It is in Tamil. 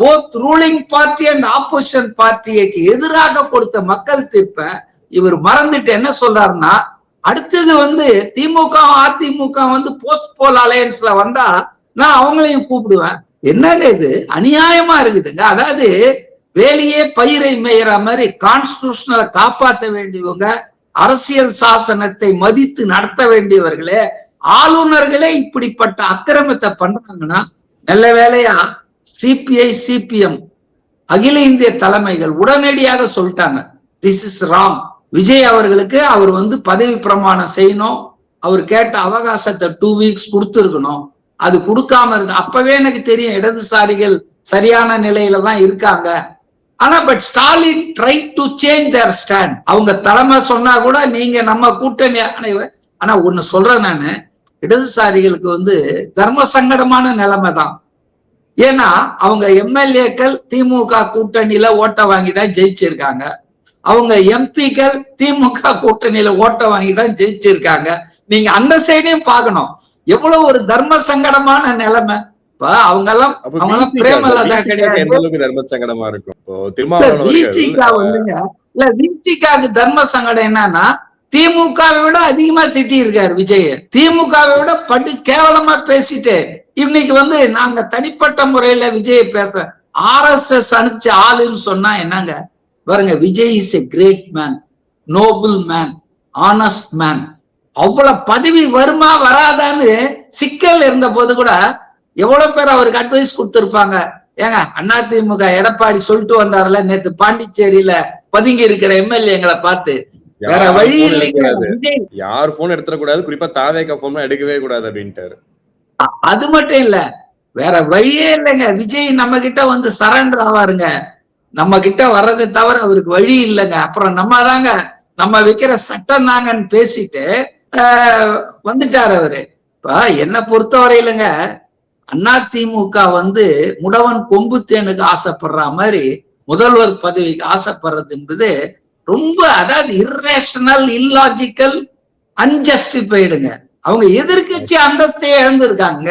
Both ruling party and opposition பார்ட்டிக்கு எதிராக கொடுத்த மக்கள் தீர்ப்பை இவர் மறந்துட்டு என்ன சொல்றாருன்னா, அடுத்தது வந்து திமுக அதிமுக வந்து போஸ்ட் போல் அலையன்ஸ்ல வந்தா நான் அவங்களையும் கூப்பிடுவேன். என்னங்க இது அநியாயமா இருக்குதுங்க. அதாவது வேலையே பயிரை மேயிற மாதிரி கான்ஸ்டிடியூஷனலை காப்பாற்ற வேண்டியவங்க, அரசியல் சாசனத்தை மதித்து நடத்த வேண்டியவர்களே, ஆளுநர்களே இப்படிப்பட்ட அக்கிரமத்தை பண்றாங்கன்னா, நல்ல வேலையா சிபிஐ சிபிஎம் அகில இந்திய தலைமைகள் உடனடியாக சொல்லிட்டாங்க, திஸ் இஸ் ராங். விஜய் அவர்களுக்கு அவர் வந்து பதவி பிரமாணம் செய்யணும், அவர் கேட்ட அவகாசத்தை 2 வீக்ஸ் கொடுத்துருக்கணும். அது கொடுக்காம இருக்கு. அப்பவே எனக்கு தெரியும் இடதுசாரிகள் சரியான நிலையில தான் இருக்காங்க. ஆனா but Stalin try to change their stand. அவங்க தலைமை சொன்னா கூட நீங்க நம்ம கூட்டணி. ஆனா ஒண்ணு சொல்றேன் நானு, இடதுசாரிகளுக்கு வந்து தர்ம சங்கடமான நிலைமை தான். ஏன்னா அவங்க எம்எல்ஏக்கள் திமுக கூட்டணியில ஓட்ட வாங்கி தான் ஜெயிச்சிருக்காங்க. அவங்க எம்பிக்கள் திமுக கூட்டணியில ஓட்ட வாங்கி தான் ஜெயிச்சிருக்காங்க. நீங்க அந்த சைடையும் பார்க்கணும். எவ்வளவு ஒரு தர்ம சங்கடமான நிலைமை. இப்ப அவங்க எல்லாம் பிரேமலதா கிடையாது, தர்ம சங்கடமா இருக்கும். விஜய்க்கு தர்ம சங்கடம் என்னன்னா, திமுகவை விட அதிகமா திட்டி இருக்காரு விஜய். திமுகவை விட படு கேவலமா பேசிட்டு இன்னைக்கு வந்து நாங்க தனிப்பட்ட முறையில விஜய் பேச RSS அனுப்பிச்ச ஆளுன்னு சொன்னா என்னங்க பாருங்க. Vijay is a great man, noble man, honest man. அவ்வளவு பதவி வருமா வராதான்னு சிக்கல் இருந்த போது கூட எவ்வளவு பேர் அவருக்கு அட்வைஸ் கொடுத்திருப்பாங்க. ஏங்க அதிமுக எடப்பாடி சொல்லிட்டு வந்தாருல நேத்து பாண்டிச்சேரியில பதுங்கி இருக்கிற எம்எல்ஏங்களை பார்த்து, வேற வழி இல்லைங்க, யார் போன் எடுத்துடக்கூடாது, குறிப்பா தாவேக போன் எடுக்கவே கூடாது அப்படின்ட்டாரு. அது மட்டும் இல்ல, வேற வழியே இல்லைங்க. விஜய் நம்ம கிட்ட வந்து சரண்டர் ஆவாருங்க. நம்ம கிட்ட வர்றதை தவிர அவருக்கு வழி இல்லைங்க. அப்புறம் நம்ம தாங்க நம்ம வைக்கிற சட்டம் தாங்கன்னு பேசிட்டு வந்துட்டாரு அவரு. இப்ப என்ன பொறுத்தவரையிலங்க, அதிமுக வந்து முடவன் கொம்பு தேனுக்கு ஆசைப்படுற மாதிரி முதல்வர் பதவிக்கு ஆசைப்படுறது என்பது ரொம்ப, அதாவது இர்ரேஷனல், இல்லாஜிக்கல், அன்ஜஸ்டிஃபைடுங்க. அவங்க எதிர்கட்சி அந்தஸ்தே இழந்திருக்காங்க.